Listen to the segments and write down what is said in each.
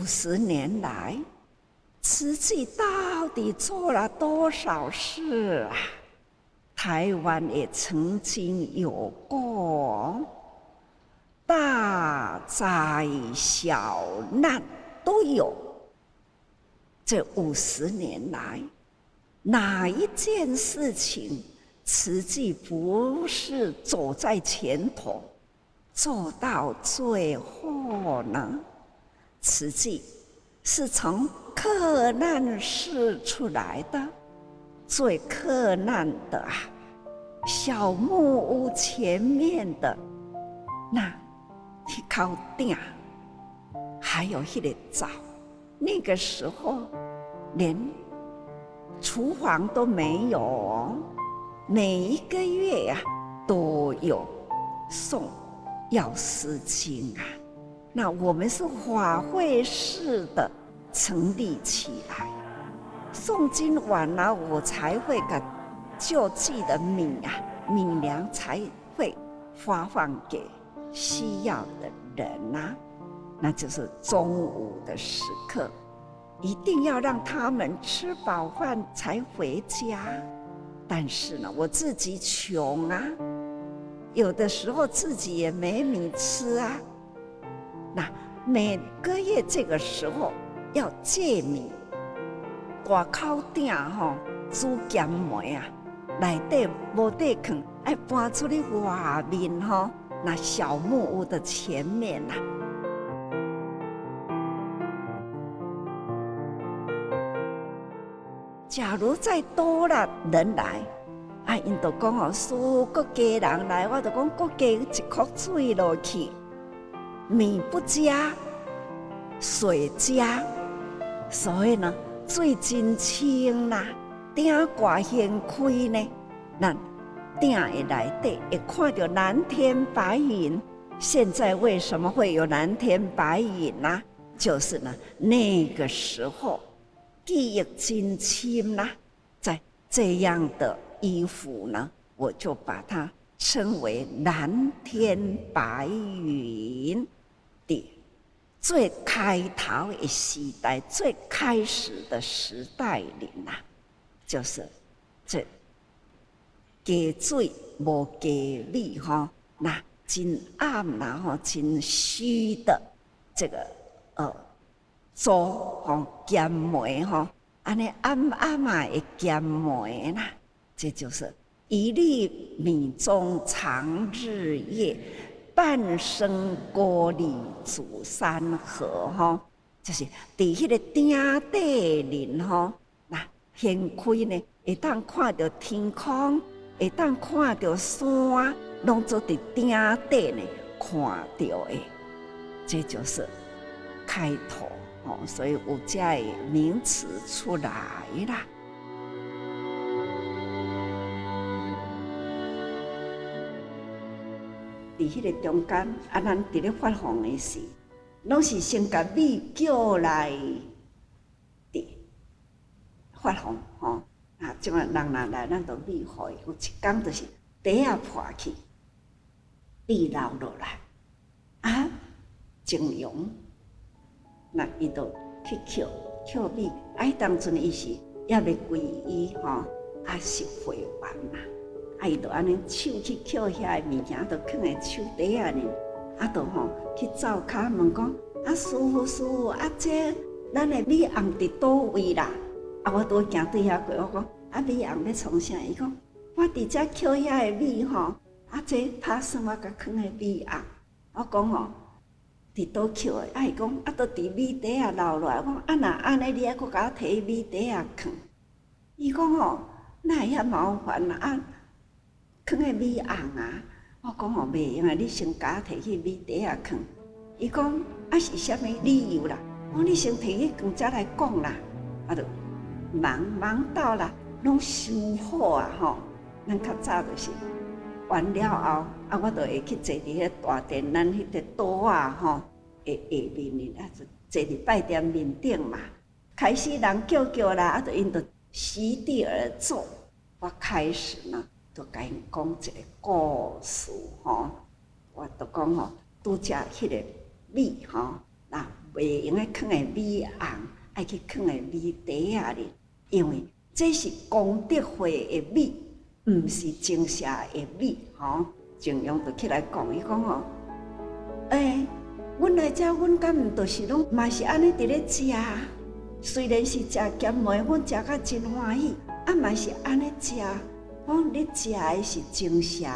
50年来，慈济到底做了多少事啊？台湾也曾经有过大灾小难都有。这50年来，哪一件事情慈济不是走在前头，做到最后呢？慈济是从克难世出来的，最克难的啊，小木屋前面的那一口鼎，还有那个灶，那个时候连厨房都没有哦。每一个月呀，都有送药师经啊。那我们是法会式的成立起来，诵经完了，我才会给救济的米啊，米粮才会发放给需要的人啊。那就是中午的时刻，一定要让他们吃饱饭才回家。但是呢，我自己穷啊，有的时候自己也没米吃啊。那每个月这个时候要借米，大口鼎吼煮咸糜啊，内底无地放，要搬出去外面吼，那小木屋的前面啊。假如再多了人来，啊，因就讲哦，师父搁加人来，我就讲搁加一颗水落去，米不加，水加，所以呢，水真清啦，鼎挂掀开呢，咱鼎的内底会看到蓝天白云。现在为什么会有蓝天白云呢？就是呢，那个时候记忆真深啦，在这样的衣服呢，我就把它称为蓝天白云的最开头的时代，最开始的时代里呐，就是这加水无加米哈，那真暗啦哈，真虚的这个做吼咸糜吼，安尼暗暗嘛会咸糜啦，这就是一粒米中藏日月，半生锅里煮山河吼，就是伫迄个鼎底里吼，那掀开呢，会当看到天空，会当看到山，拢做伫鼎底呢看到的，这就是开头。所以有这个名词出来啦。伫迄个中间，咱伫咧发放的时，拢是先甲米叫来伫发放吼。啊，即个人来，咱就米互伊。有一天就是底啊破去，米流落来，啊，整容。那伊就去捡米，当阵伊是也未归伊吼，是会完啦。伊就安尼手去捡遐个物件，就放在手底下呢，就去灶骹问讲：师父，这咱的米红伫倒位啦？我都行对遐过，我讲米红要创啥？伊讲我伫遮捡遐个米吼，这打算我甲放在米红。我讲吼。伫倒捡的，伊讲都伫米底下留落来。我讲若安尼，你还佫甲我摕米底下放？伊讲吼，哪会遐麻烦啊？放个米红啊！我讲吼袂用啊，你先甲我摕去米底下放。伊讲是啥物理由啦？我讲你先摕去放才来讲啦。就忙到啦，拢收好啊吼。咱较早就是完了后，我就会去坐伫迄大殿，咱迄个桌啊吼，下面就坐伫拜殿面顶嘛。开始人叫啦，就因就席地而坐。我开始呢，就甲因讲一个故事吼。我就讲吼，拄则迄个米吼，那会用诶放诶米红，爱去放诶米袋啊哩，因为这是功德会诶米，毋是精舍诶米，吼。正阳就起来讲，伊讲吼，阮来遮，阮敢毋就是拢嘛是安尼伫咧食？虽然是食咸糜，阮食甲真欢喜，嘛是安尼食。讲你食诶是精舍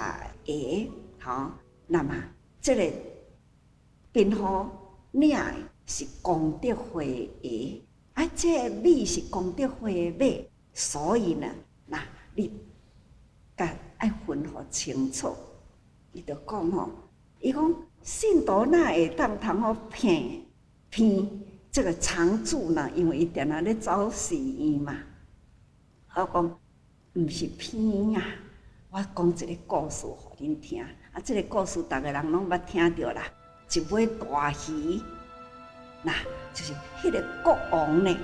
诶，吼，那么即个贫户领诶是功德会诶，即个米是功德会诶米，所以呢，那你甲爱分互清楚。伊就讲吼，伊讲信徒哪会当通好骗这个常住呢？因为伊定定咧走寺院嘛。我讲毋是骗啊，我讲一个故事互恁听。即个故事逐个人拢捌听着啦。一尾大鱼，那就是迄个国王呢，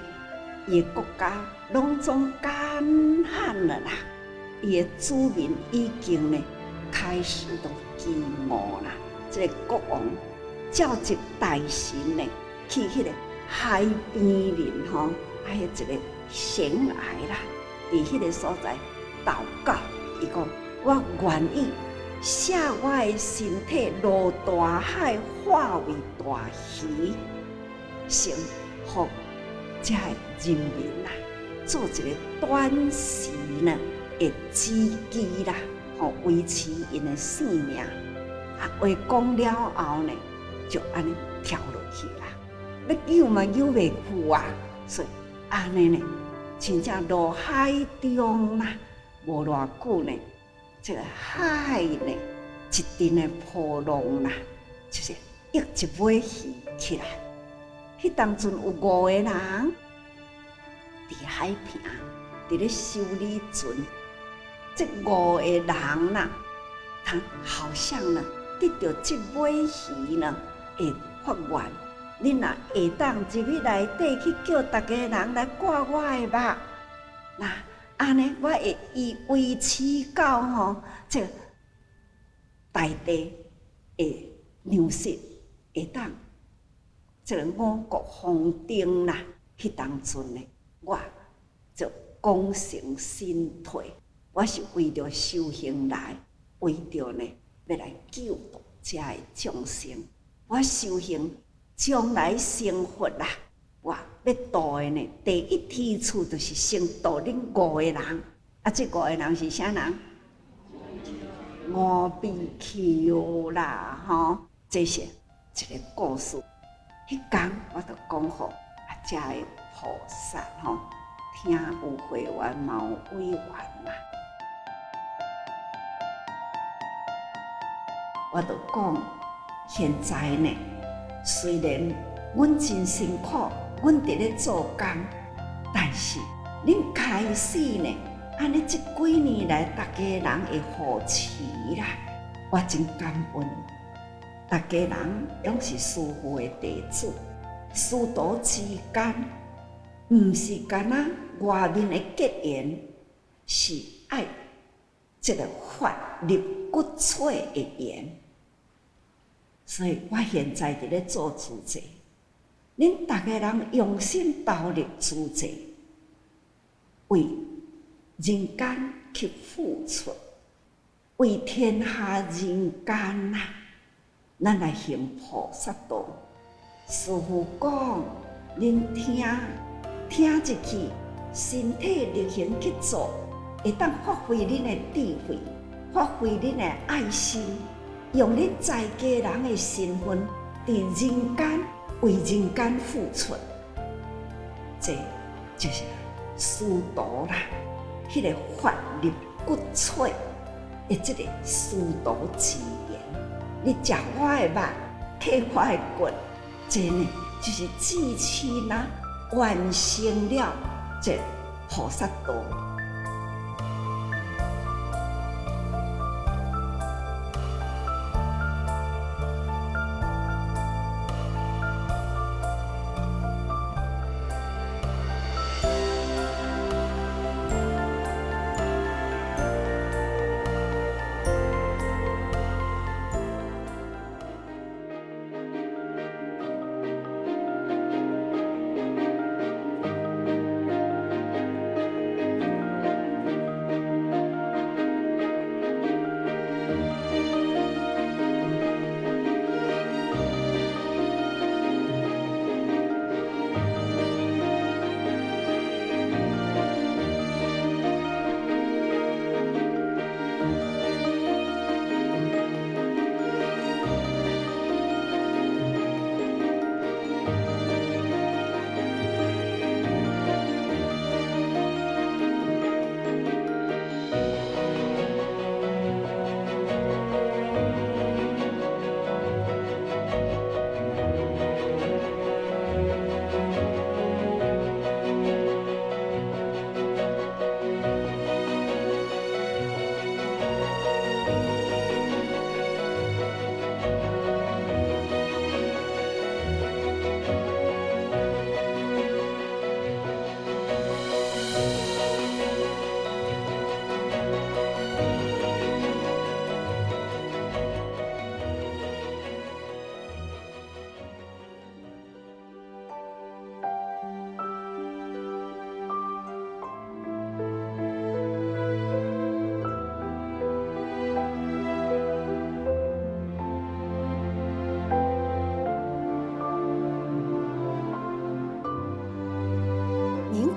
伊个国家拢总干旱了啦，伊个子民已经呢。开始都饥饿啦！这个国王召集大臣呢，去迄个海边林吼，迄一个悬崖啦，伫迄个所在祷告。伊讲：我愿意下我的身体落大海，化为大鱼，成互这人民啦，做一个短时呢的资基啦。维持因的性命，话讲了后呢，就安尼跳落去啦。要救嘛救袂去啊，所以安尼呢，真正落海中啦，无偌久呢，这个海呢，一阵的波浪啦，就是一尾鱼起来。迄当阵有5个人伫海边，伫咧修理船。这5个人呐，他好像呢得到这尾鱼呢的发愿，恁若会当入去内底去叫大家人来挂我的肉，那安尼我会维持到吼这大地的粮食会当这个5谷丰登啦。迄当阵呢，我就功成身退。我是为着修行来，为着呢要来救度遮的众生。我修行将来成佛啦，我要度的呢，第一梯次就是先度恁5个人。这5个人是啥人？5比丘啦，吼，这是一个故事。迄天我就讲互遮的菩萨吼，听有会员嘛有委员嘛。我就讲，现在呢，虽然阮真辛苦，阮伫咧做工，但是恁开始呢，安尼这几年来，大家人会扶持啦，我真感恩。大家人拢是师父的弟子，师徒之间，毋是干那外面的结缘，是爱这个法律骨髓的缘。所以我现在伫咧做主持，恁大家人用心投入主持，为人间去付出，为天下人间呐，咱来行菩萨道。师父讲，恁听入去，身体力行去做，会当发挥恁的智慧，发挥恁的爱心。用恁在家人的身份，伫人间为人间付出，这就是师徒啦。迄个法律骨髓的这个师徒之缘，你食我的肉，摕我的骨，这呢就是至亲啦，完成了这菩萨道。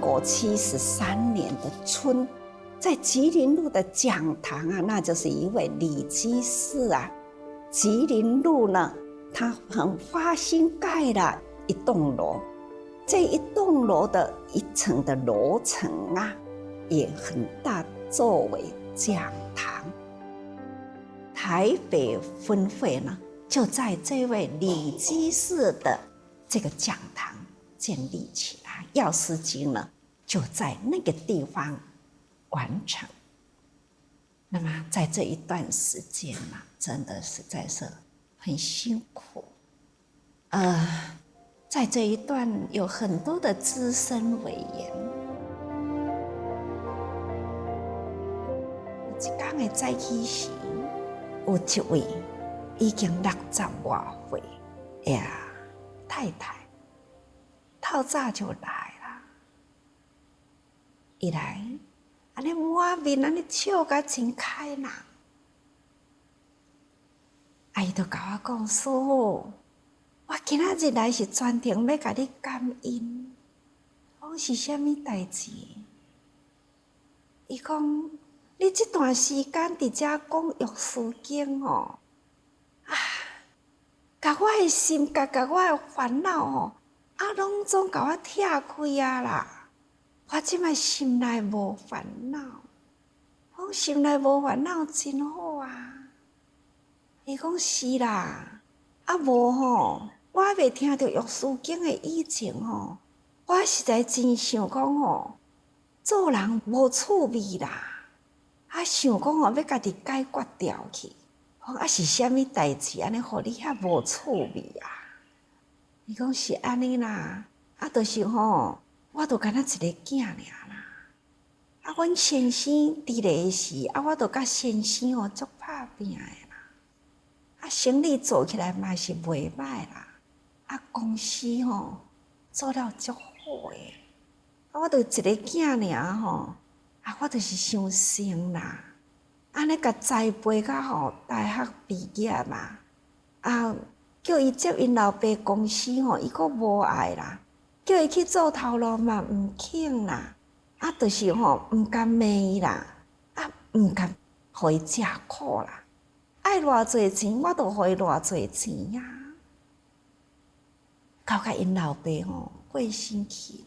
国73年的春，在吉林路的讲堂啊，那就是一位李居士啊。吉林路呢，他很花心盖了一栋楼，这一栋楼的1层的楼层啊，也很大，作为讲堂。台北分会呢，就在这位李居士的这个讲堂建立起来，药师经呢就在那个地方完成。那么在这一段时间呢，真的实在是很辛苦。在这一段有很多的资深委员，有一天的早起时，有一位已经60多岁呀太太，透早就来了。一来，安尼满面安尼笑甲真开朗。伊就甲我讲：“师父，我今仔日来是专程要甲你感恩。”讲是啥物代志？伊讲：“你这段时间伫遮讲药师经哦，甲我的心，甲我的烦恼哦，拢总甲我拆开啊啦！我即摆心内无烦恼，我心内无烦恼真好啊！”伊讲是啦，无吼，我还未听到药师经的以前吼，我实在真想讲吼，做人无趣味啦，想讲吼要家己解决掉去，是啥物代志安尼，互你遐无趣味啊？伊讲是安尼啦，就是吼，我就干那一个囝尔啦，阮先生伫咧时，我就甲先生吼足拍拼的。生意做起来嘛是袂歹啦，公司吼做了足好诶，我就一个囝尔吼，我就是伤心啦，安尼甲栽培到吼大学毕业嘛，叫伊接因老爸公司吼，伊阁无爱啦，叫伊去做头路嘛毋肯啦，就是吼毋甘骂伊啦，毋甘互伊食苦啦。爱偌济钱，我就互伊偌济钱呀。到甲因老爸吼过身去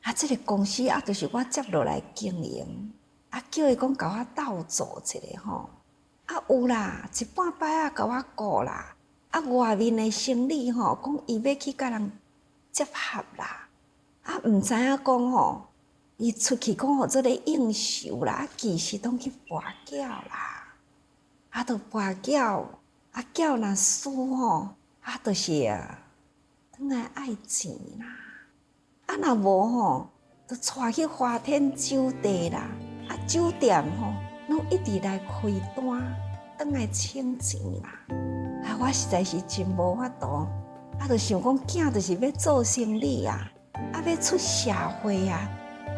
啦，这个公司就是我接落来经营，叫伊讲甲我斗做一下吼，有啦，一半摆甲我顾啦，外面的生意吼，讲伊要去甲人结合啦，毋知影讲吼，伊出去讲互做咧应酬啦，其实拢去跋筊啦。就跋筊，筊若输吼，就是当然爱钱啦。若无吼，就带去花天酒地啦。酒店吼，拢一直来开单，当来请钱啦。我实在是真无法度，就想讲囝就是要做生意啊，要出社会啊，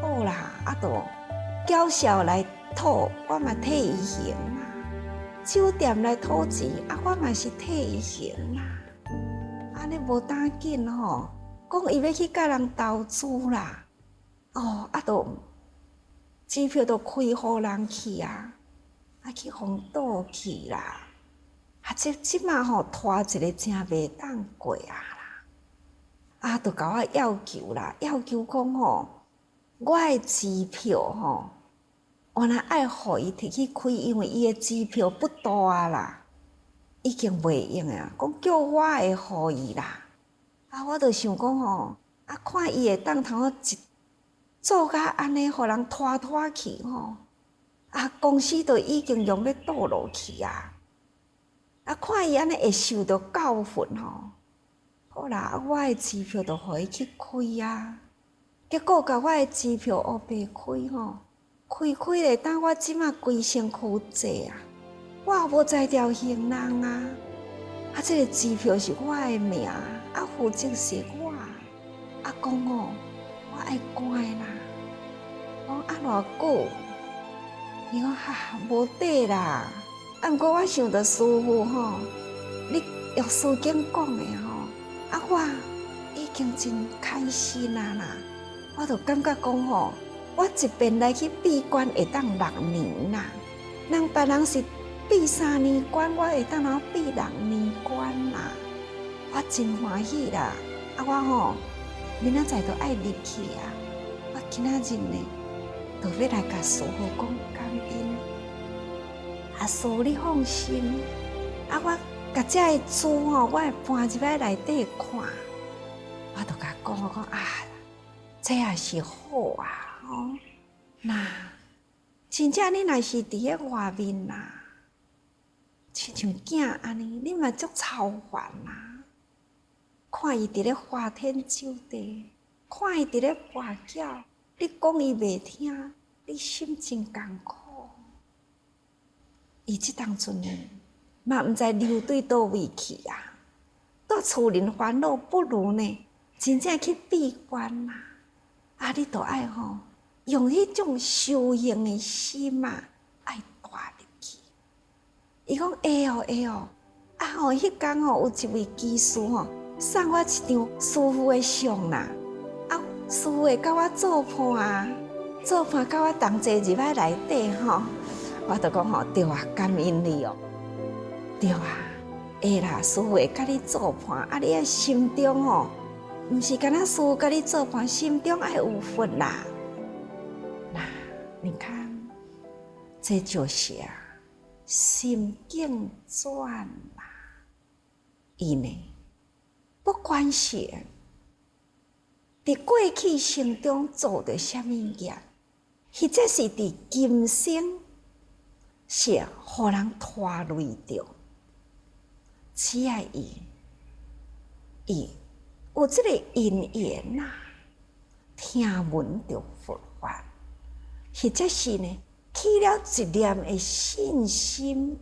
好啦，就缴销来讨，我嘛替伊行啦。酒店来讨钱，我嘛是替伊行啦。安尼无当紧吼，讲伊要去甲人投资啦，就机票都开互人去啊，去互倒去啦。即马吼拖一个真袂当过啦，就甲我要求啦，要求讲吼，我的机票吼。原来爱互伊摕去开，因为伊的支票不大啦，已经袂用啊。讲叫我会互伊啦，我就想讲吼，看伊会当头一做甲安尼，互人拖去吼，公司都已经用要倒落去啊。看伊安尼会受到教训吼，好啦，我的支票就互伊去开啊。结果甲我的支票黑白开吼。开咧，当我即马规身躯债啊，我也无才调行人啊。这个支票是我的名，负责是我。讲哦，我爱乖啦。讲偌久？伊讲无底啦。毋过我想着师父吼，你药师经讲的吼，我已经真开心啦。我就感觉讲吼，我一边来去闭关会当6年啦，人别人是闭3年关，我会当然闭6年关啦，我真欢喜啦！啊，我吼明仔载就爱入去啊，我今仔日呢，就要来甲师父讲感恩，啊，师父你放心，啊，我甲这个书吼，我会搬入来内底看，我就甲讲，我讲啊。这也是好啊！哦，那真正你若是伫咧外面啦，亲像囝安尼，你嘛足操烦啦。看伊伫咧花天酒地，看伊伫咧跋筊，你讲伊袂听，你心真艰苦。伊即当阵呢，嘛毋知流对倒位去啊！到厝人烦恼，不如呢，真正去闭关啦。啊！你都爱吼，用迄种修行的心啊，爱带入去。伊讲会哦会哦，啊吼，迄天吼有一位居士吼，送我一张师父的相啦，啊，师父会甲我做伴啊，做伴甲我同齐入来内底吼，我就讲吼，对啊，感恩你哦，对啊，会啦，师父会甲你做伴，啊，你啊心中吼。毋是干那师父甲你做伴，心中爱有佛啦。那你看，这就是心境转啦。伊呢，不管是伫过去生中做着什么业，或者是伫今生是互人拖累着，只要伊。有这个因缘呐，听闻着佛法，或者是呢，起了一念的信心，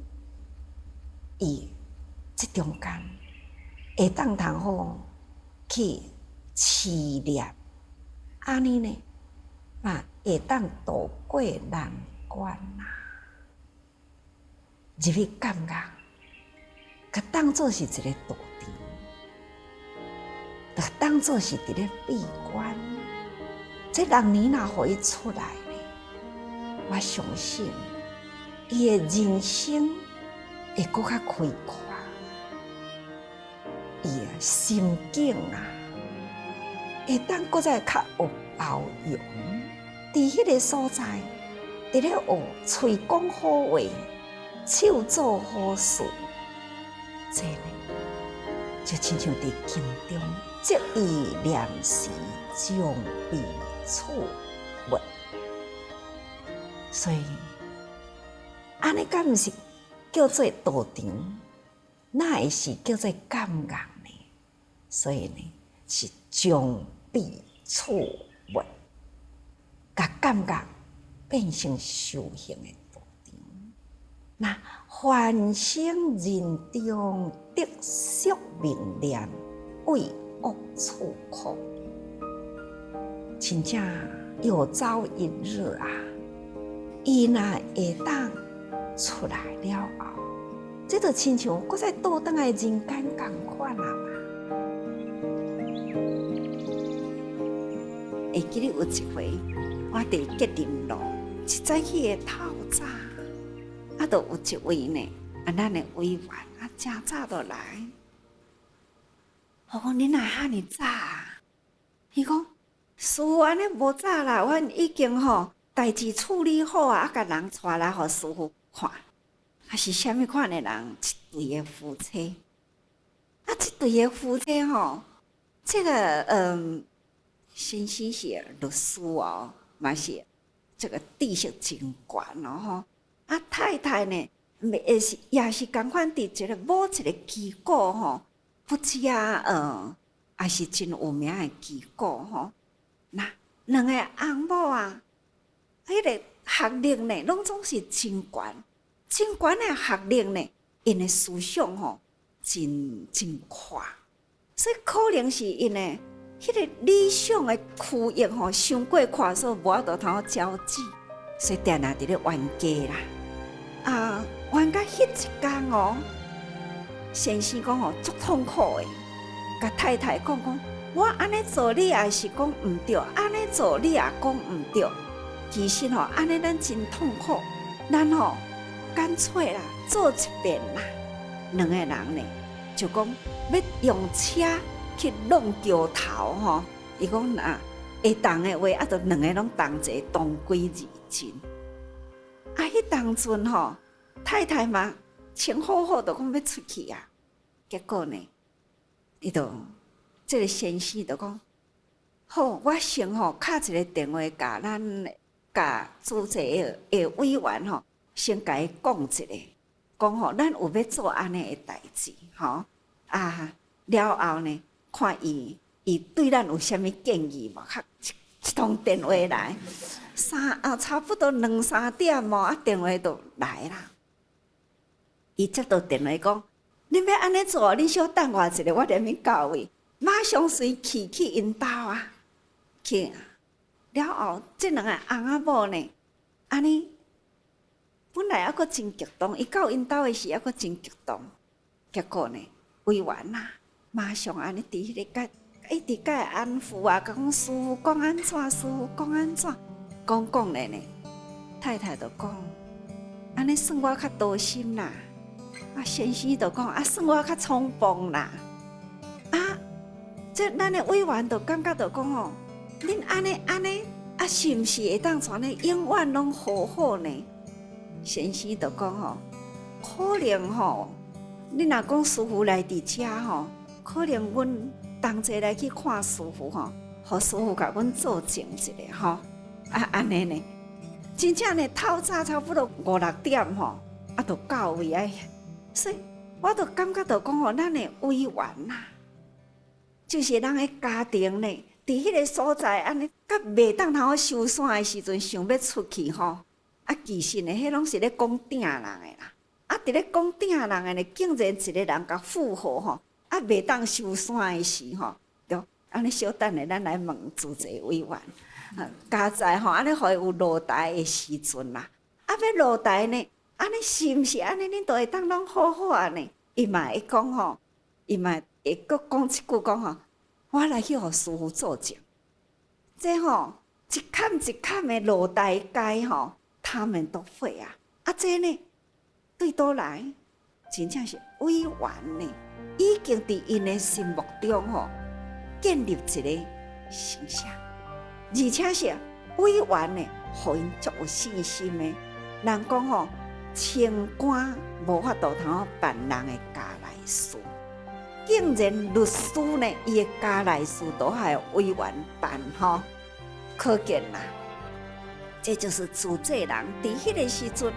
伊这中间会当通好去试验，安尼呢，嘛会当渡过难关呐。入去感觉，佮当作是一个道场。就当作是伫咧闭关，这6年若互伊出来咧，我相信伊的人生会搁较开阔，伊的心境啊，会当搁再较有包容。伫迄个所在，伫咧学嘴讲好话，手做好事，这呢，就亲像伫经中。即意念时，将必处物。所以，安尼敢毋是叫做道场，那会是叫做感觉呢？所以呢，是将必处物，甲感觉变成修行的道场。那凡生人中得宿命念，为恶处苦，真正有朝一日啊，伊若会当出来了后，这就亲像搁再倒转来人间共款啊嘛。会记得有一回，我伫吉林路一早起的透早，啊，就有一位呢，咱的委员啊，真早就来。我讲恁哪遐尼早啊？伊讲师父安尼无早啦，阮已经吼代志处理好啊，甲人带来互师父看。啊是虾米款的人？一对的夫妻。啊，这对的夫妻吼，这个先生是律师哦，嘛是这个知识真悬哦吼。啊，太太呢，也是共款伫一个某一个机构吼。不止啊，也是真有名的机构吼。那两个翁某啊，迄个学历呢，拢总是真悬，真悬的学历呢，因的思想吼，真宽，所以可能是因的迄个理想的区域吼，伤过宽，所以无法度通交际，所以定定伫咧冤家啦。啊，冤到迄一天哦。先生讲吼，足痛苦诶，甲太太讲，我安尼做你也是讲唔对，安尼做你也讲唔对。其实吼，安尼咱真痛苦。咱吼干脆啦，做一遍啦。两个人呢，就讲要用车去弄桥头吼。伊讲啊，会当的话，就两个拢同齐同归于尽。迄当阵吼，太太嘛，穿好好，就讲要出去啊。结果呢，伊就这个先生就讲，好，我先吼敲一个电话，甲主席的委员吼，先甲伊讲一下，讲吼，咱有要做安尼的代志，吼啊，了后呢，看伊对咱有啥物建议无？一通电话来，差不多2-3点哦，电话就来啦。伊接到电话讲，恁要安尼做，恁小等我一下，我连面到位，马上随去因兜啊，去了后，这两个翁仔某呢，安尼本来还阁真激动，伊到因兜的时还阁真激动，结果呢，委员啊，马上安尼伫迄个甲一直甲安抚啊，讲师傅讲安怎，师傅讲安怎，讲咧呢，太太就讲，安尼算我较多心啦。啊，先生就讲啊，算我较冲动啦。啊，这咱的委员就感觉就讲哦，恁安尼啊，是毋是会当传咧永远拢好好呢？先生就讲吼，可能吼，你若讲师傅来伫遮吼，可能阮同齐来去看师傅吼，互师傅甲阮做证一下吼。啊，安尼呢，真正呢，透早差不多5-6点吼，啊，就到位啊。所以，我就感觉到讲吼，咱的委员呐，就是咱的家庭呢，伫迄个所在安尼，甲袂当通好收山的时阵，想要出去吼，啊，其实呢，迄拢是咧讲顶人的啦。啊，伫咧讲顶人的呢，竟然一个人甲附和吼，啊，袂当收山的时吼，就安尼小等下，咱来问主席委员。加在吼，安尼互伊有落台的时阵啦，啊，要落台呢？安尼是毋是安尼？恁都会当拢好好啊呢？伊嘛会讲吼，伊嘛会阁讲一句讲吼，我来去互师傅做证。这吼一坎一坎的落台阶吼，他们都会啊。啊，这呢对倒来，真正是委员呢，已经伫因的心目中吼建立一个形象，而且是委员呢，互因足有信心的。人讲吼。清官无法度通办人的家内事，竟然律师呢，伊的家内事都还有委员办吼，可见啦，这就是主治人伫迄个时阵，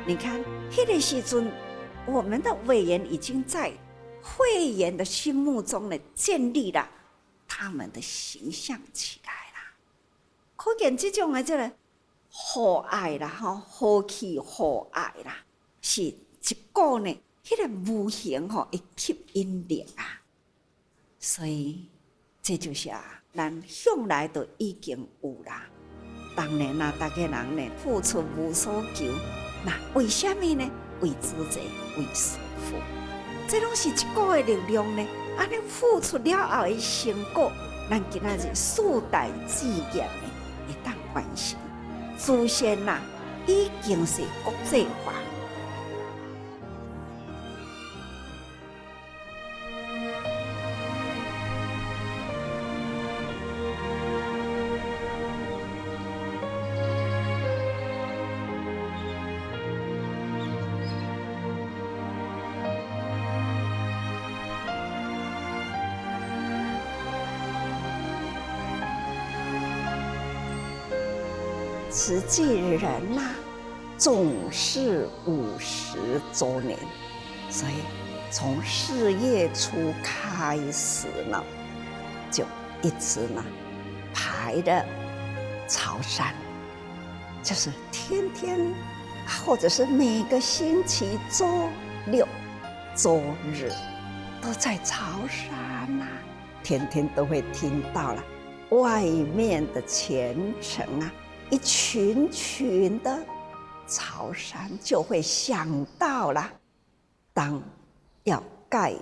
你看迄个时阵，我们的委员已经在会员的心目中呢建立了他们的形象起来了，可见这种的这个。和蔼啦，吼，和气和蔼啦，是一股呢，迄个无形吼会吸引力啊。所以这就是咱向来都已经有啦。当然啦，大家人呢付出无所求，那为什么呢？为主席，为师父，这拢是一股的力量呢。安尼付出了后的成果，咱今仔日世代志业呢会当完成。祖先呐，已经是国际化。慈济人呐，总是50周年，所以从4月初开始呢，就一直呢排着潮汕，就是天天或者是每个星期周6、周日都在潮汕呐，天天都会听到了外面的虔诚啊。一群群的潮汕就会想到了，当要盖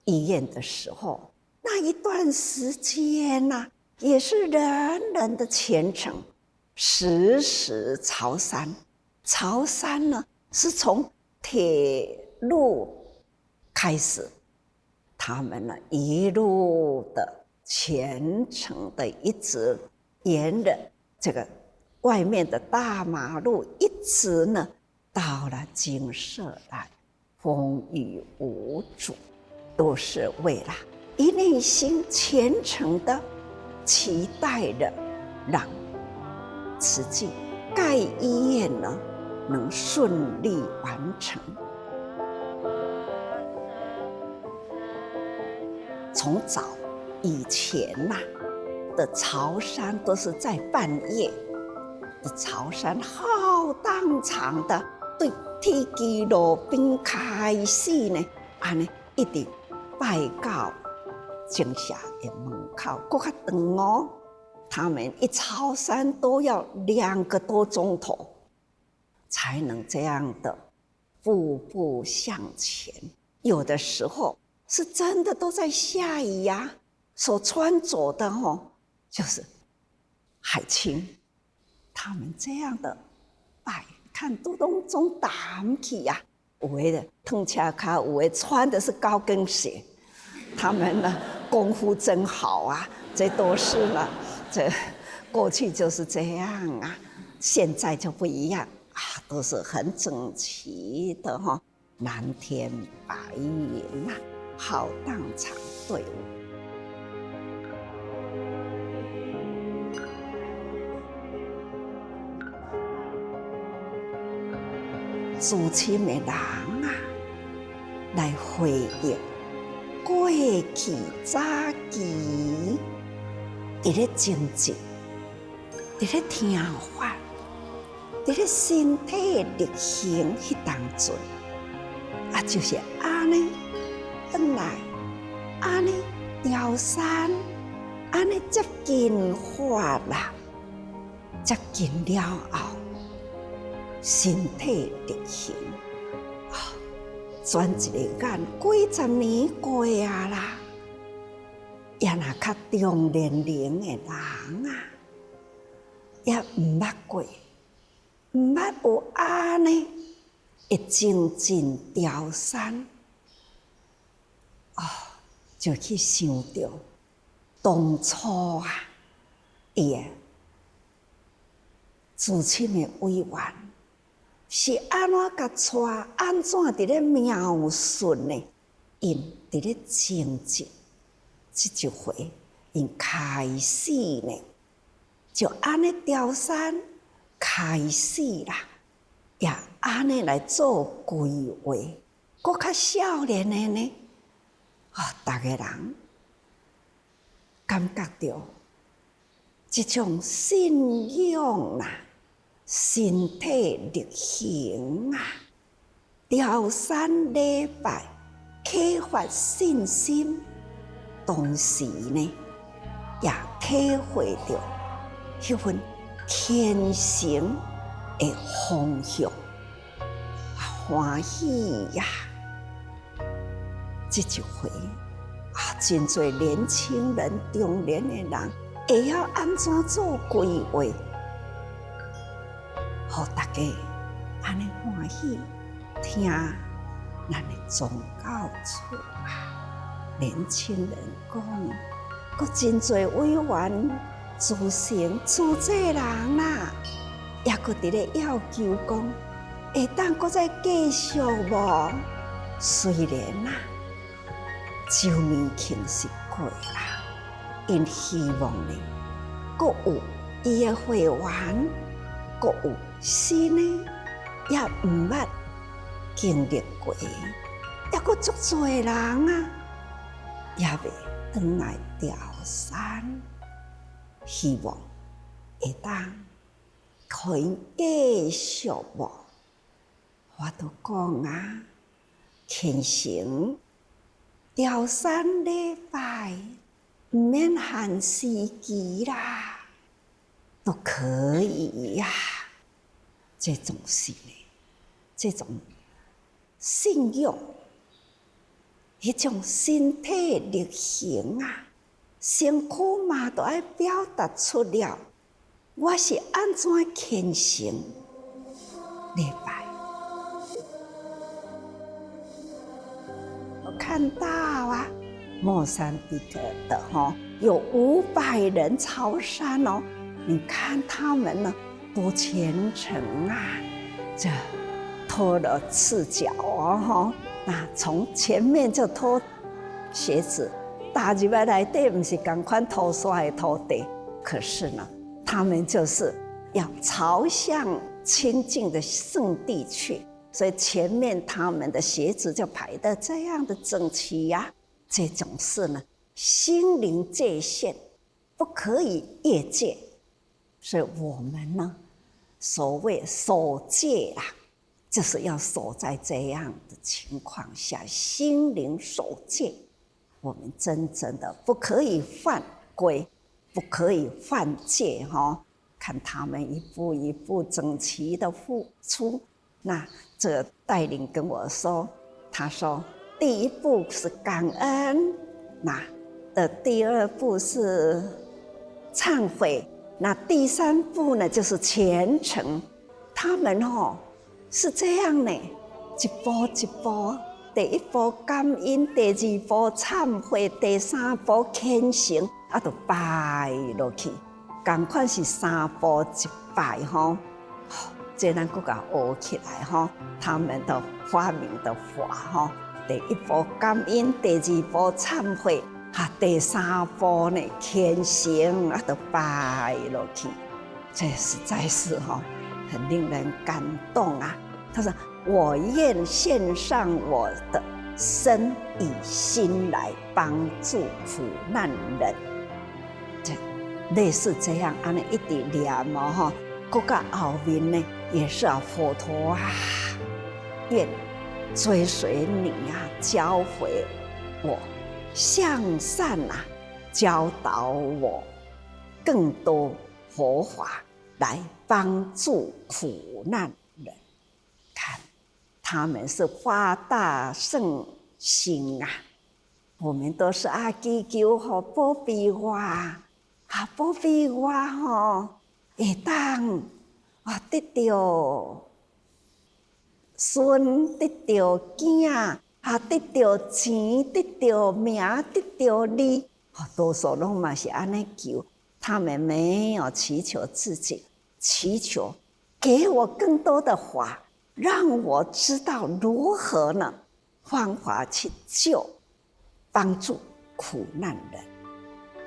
医院的时候，那一段时间呐，也是人人的虔诚，时时朝山。朝山呢，是从铁路开始，他们呢一路的虔诚的一直沿着这个外面的大马路，一直呢到了精舍来，风雨无阻，都是为了以内心虔诚的期待着，让慈济盖医院呢能顺利完成。从早以前的朝山都是在半夜的朝山，浩荡长的对天基路边开始呢，安尼一直拜到精舍的门口，搁较长哦。他们一朝山都要2个多钟头，才能这样的步步向前。有的时候是真的都在下雨呀，所穿着的就是海青。他们这样的拜，看都拢总đảm起呀。有的蹬车脚，有的穿的是高跟鞋。他们呢功夫真好啊，这都是呢，这过去就是这样啊，现在就不一样啊，都是很整齐的蓝天白云浩荡长队伍。祖亲的人来回忆过去早期，伫咧静静，伫咧听法，伫咧身体力行迄当中，就是安尼转来，安尼调山，安尼接近法啦，接近了后，身体力行转一个眼，几十年过啦，也若较中年龄的人也毋捌过，毋捌有安尼会精进调山，就去想到当初伊的自亲的委员是安怎甲带，安怎伫咧描述呢？因伫咧静静，这一回因开始呢，就安尼调山开始啦，也安尼来做规划。搁较少年的呢，大家人感觉到这种信仰身体力行调山礼拜，启发信心，同时呢，也体会到迄份天行的方向，欢喜呀！这一回真侪年轻人、中年的人，会晓安怎做规划？互大家安尼欢喜听咱的宗教处年轻人讲，阁真侪委员、自成主祭人也阁伫咧要求讲，会当阁再继续无？虽然周年庆是过啦，因希望呢，阁有伊的会员，阁有新的也毋捌经历过，也阁足侪人也未转来调山，希望会当可以继续无？我都讲虔诚调山礼拜，毋免限时期啦，都可以呀。这种是呢，这种信用迄种身体力行啊，身躯嘛都要表达出了，我是安怎虔诚礼拜。我看到啊，莫桑比克的有500人朝山哦，你看他们呢多虔诚啊，这脱了赤脚哦，那从前面就脱鞋子，踏入来底不是同款土刷的土地，可是呢，他们就是要朝向清净的圣地去，所以前面他们的鞋子就排得这样的整齐呀。这种事呢，心灵界限不可以越界，所以我们呢，所谓守戒啊，就是要守在这样的情况下，心灵守戒，我们真正的不可以犯规，不可以犯戒看他们一步一步整齐的付出。那这带领跟我说，他说第一步是感恩，那的第2步是忏悔，那第3步呢就是虔诚。他们是这样呢，一步一步，第1步感恩，第2步忏悔，第3步虔诚，就拜落去。同款是3步一拜这咱搁甲学起来他们的发明的法第1步感恩，第2步忏悔，第3步呢虔诚，就拜落去。这实在是很令人感动啊！他说：“我愿献上我的身与心来帮助苦难人。”这类似这样，安尼一直念搁到后面呢，也是佛陀啊，愿追随你啊，教诲我向善啊，教导我更多佛法来帮助苦难人。看，他们是发大圣心啊，我们都是祈求保庇我保庇我会当得到孙，得到囝，得到钱，得到名，得到利，多数拢嘛是安尼求。他们没有祈求自己，祈求给我更多的法，让我知道如何呢方法去帮助苦难人。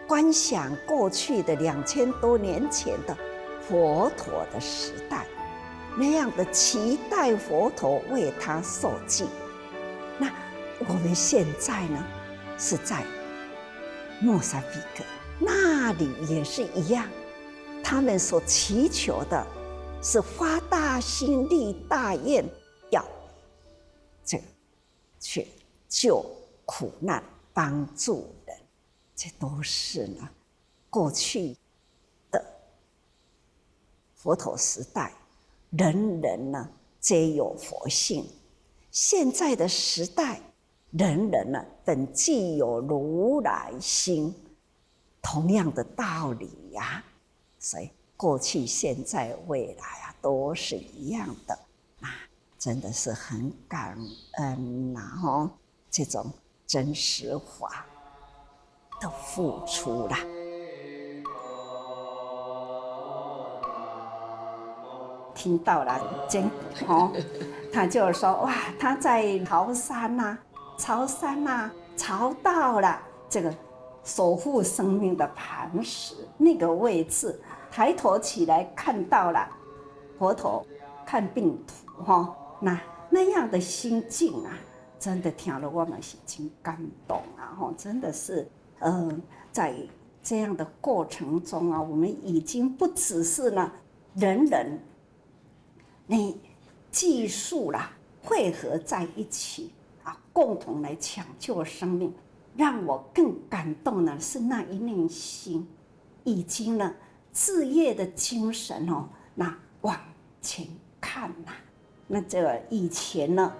观想过去的2000多年前的佛陀的时代，那样的期待佛陀为他受记。那我们现在呢，是在莫桑比克，那里也是一样，他们所祈求的是发大心立大愿，要去救苦难，帮助人。这都是呢，过去的佛陀时代，人人呢皆有佛性；现在的时代，人人呢本具有如来心，同样的道理呀。所以过去、现在、未来都是一样的真的是很感恩这种真实法的付出啦。听到了他就说哇，他在潮山潮到了这个守护生命的磐石那个位置，抬头起来看到了佛陀看病图那样的心境真的听了我们是真感动真的是在这样的过程中我们已经不只是呢人人你技术汇合在一起共同来抢救生命。让我更感动的是那一念心已经呢志业的精神那往前看那这个以前呢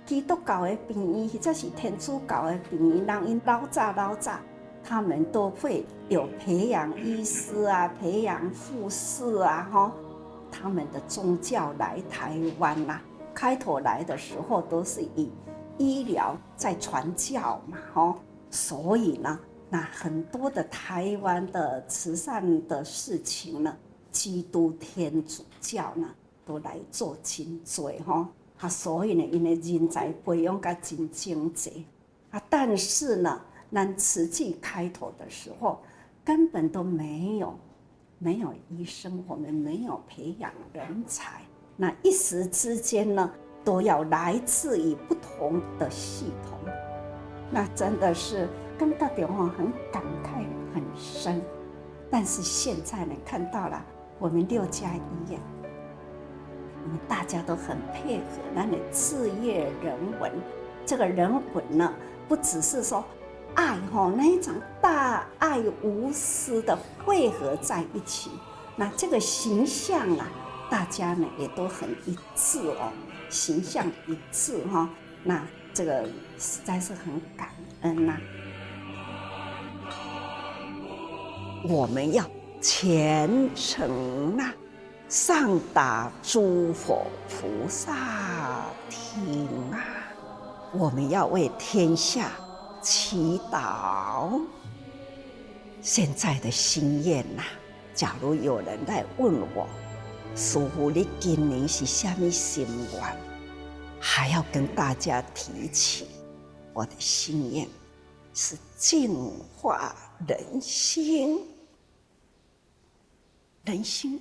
基督教的病院或者是天主教的病院，人因老早他们都会有培养医师啊，培养护士啊，他们的宗教来台湾啦。开头来的时候都是以医疗在传教嘛，所以呢，那很多的台湾的慈善的事情呢，基督天主教呢都来做真多所以呢，因为人才培养得真精济但是呢，咱慈济开头的时候根本都没有医生，我们没有培养人才，那一时之间呢，都要来自于不同的系统，那真的是跟大家很感慨很深。但是现在呢，看到了我们6家医院，我们大家都很配合，那你事业人文，这个人文呢，不只是说爱那一场大爱无私的汇合在一起，那这个形象啊，大家呢也都很一致形象一致那这个实在是很感恩我们要虔诚上达诸佛菩萨听我们要为天下祈祷。现在的心愿假如有人来问我，师父你今年是什么心愿，还要跟大家提起我的心愿是净化人心。人心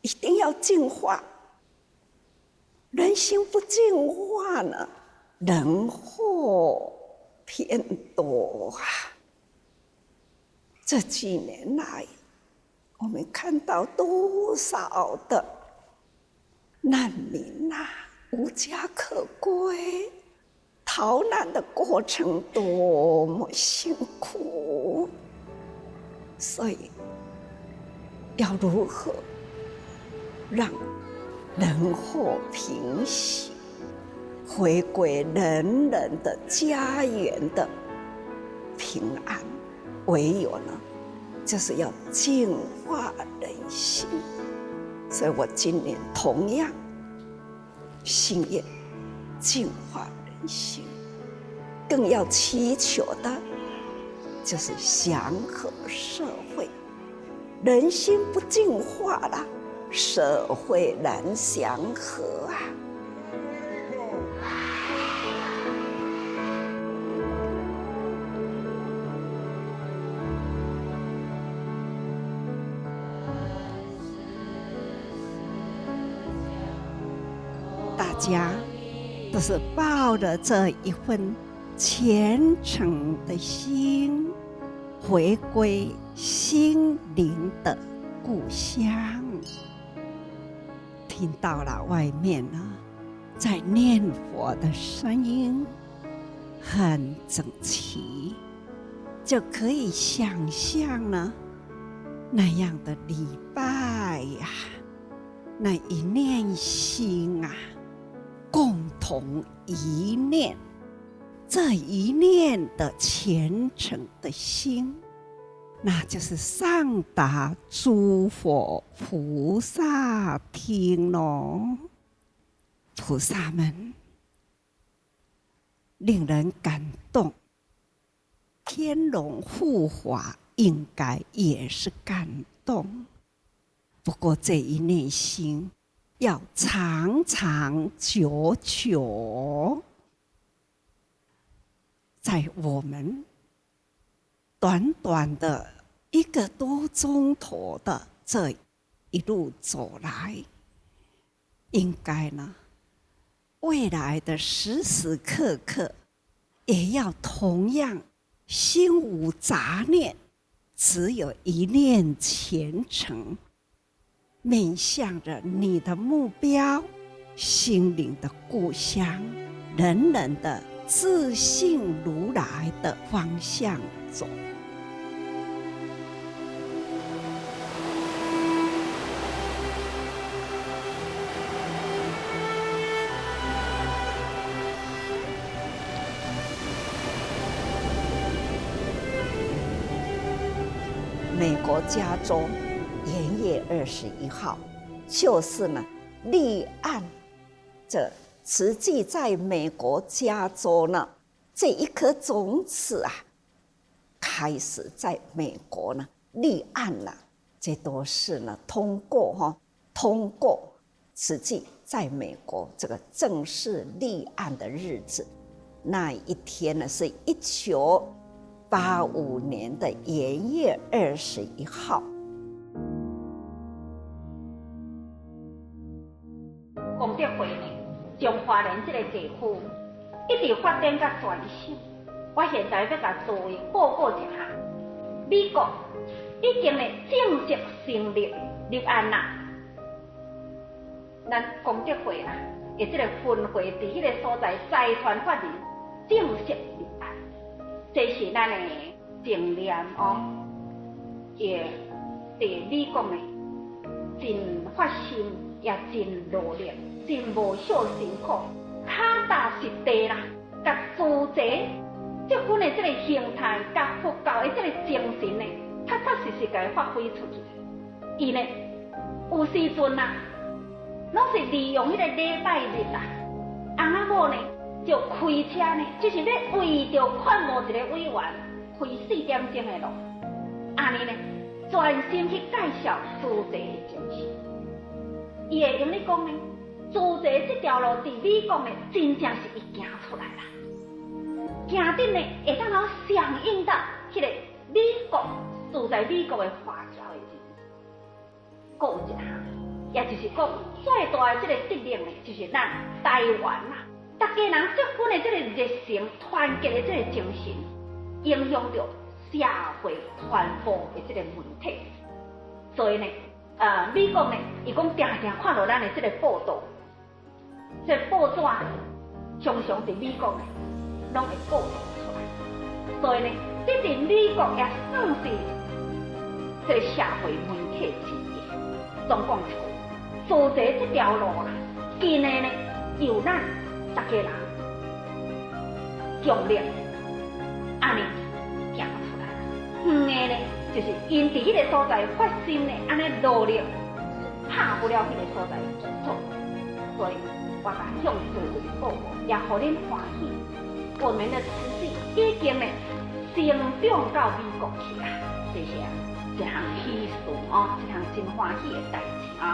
一定要净化，人心不净化呢，人祸偏多这几年来，我们看到多少的难民无家可归，逃难的过程多么辛苦，所以要如何让人祸平息，回归人人的家园的平安，唯有呢，就是要净化人心。所以我今年同样心愿净化人心，更要祈求的就是祥和社会。人心不净化了，社会难祥和大家都是抱着这一份虔诚的心，回归心灵的故乡。听到了外面在念佛的声音很整齐，就可以想象那样的礼拜那一念心共同一念，这一念的虔诚的心，那就是上达诸佛菩萨听咯。菩萨们令人感动，天龙护法应该也是感动。不过这一念心要长长久久，在我们短短的1个多钟头的这一路走来，应该未来的时时刻刻也要同样心无杂念，只有一念虔诚，面向着你的目标，心灵的故乡，人人的自信如来的方向走。美国加州元月21号，就是呢立案，这实际在美国加州呢这一颗种子啊，开始在美国呢立案了，这都是呢通过实际在美国这个正式立案的日子。那一天呢是1985年的元月21号。功德会呢，将花莲这个地区一直发展到全省。我现在要甲诸位报告一下，美国已经呢正式成立案啦。咱功德会啊，的这个分会伫迄个所在财团法人正式立案，这是咱的正念哦，也对美国呢真发心，也真努力，真无少辛苦，脚踏实地啦，甲组织这份的这个形态，甲佛教的这个精神呢，踏踏实实甲发挥出去。伊呢有时阵啊，拢是利用迄个礼拜日啊，翁仔某呢就开车呢，就是要为着看某一个委员开4点钟的路，安尼呢专心去介绍主题的精神。伊会用咧讲呢，主题这条路伫美国呢，真正是伊行出来啦，行得呢会当好响应到迄个美国住在美国的华侨的精神。还有一项，也就是讲最大的这个责任呢，就是咱台湾啦，大家人这份的这个热情、团结的这个精神，影响着社会传播的这个问题。所以呢，美国呢，伊讲常常看到咱的这个报道，这报纸常常伫美国呢，拢会报道出来。所以呢，这伫美国也算是这个社会媒体之一。总讲出，主题这条路啦，今年呢，由咱大家人强烈安尼行出来了。远的呢，就是因伫迄个所在发心呢，安尼努力，拍不了迄个所在的基础。所以我甲向诸位报告，也互恁欢喜，我们的慈禧已经呢成长到美国去啦，这是一项喜事哦，一项真欢喜的代志啊。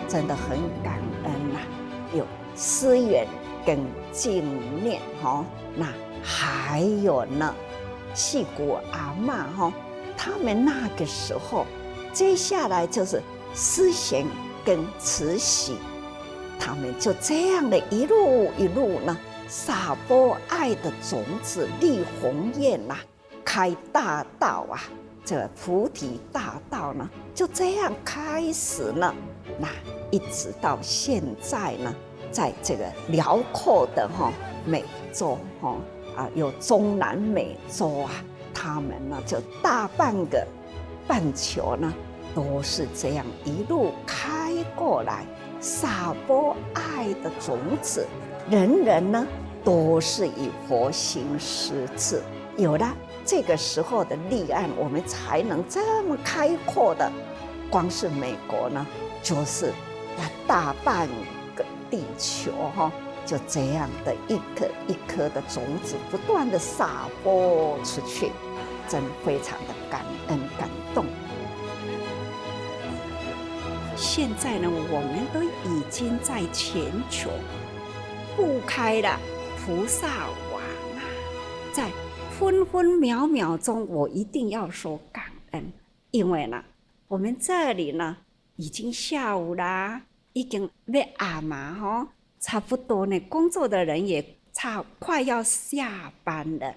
真的很感恩呐，有思源跟纪念哈，那还有呢，戏骨阿嬷哈，他们那个时候，接下来就是思贤跟慈禧，他们就这样的一路一路呢，撒播爱的种子，立鸿雁呐，开大道啊，这菩提大道呢，就这样开始了。那一直到现在呢，在这个辽阔的美洲有中南美洲啊，他们呢就大半个半球呢都是这样一路开过来，撒播爱的种子，人人呢都是以佛心施治。有了这个时候的立案，我们才能这么开阔的，光是美国呢，就是那大半个地球就这样的一颗一颗的种子不断的撒播出去，真非常的感恩感动。现在呢，我们都已经在全球布开了菩萨网啊，在分分秒秒中，我一定要说感恩，因为呢，我们这里呢已经下午啦，已经要暗嘛差不多呢，工作的人也快要下班了。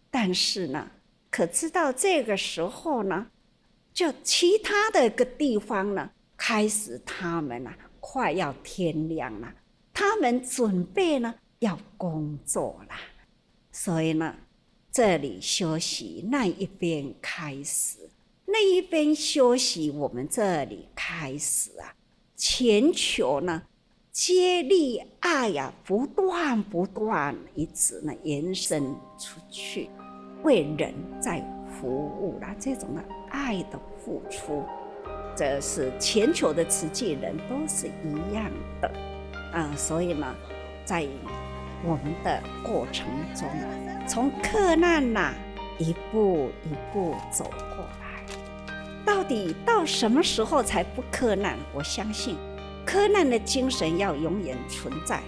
但是呢，可知道这个时候呢，就其他的个地方呢，开始他们呢快要天亮了，他们准备呢要工作了，所以呢，这里休息，那一边开始，那一边休息，我们这里开始啊。全球呢接力爱呀，不断一直呢延伸出去，为人在服务啦，这种的爱的付出，这是全球的慈济人都是一样的所以呢，在我们的过程中，从克难一步一步走过来，到底到什么时候才不克难？我相信克难的精神要永远存在。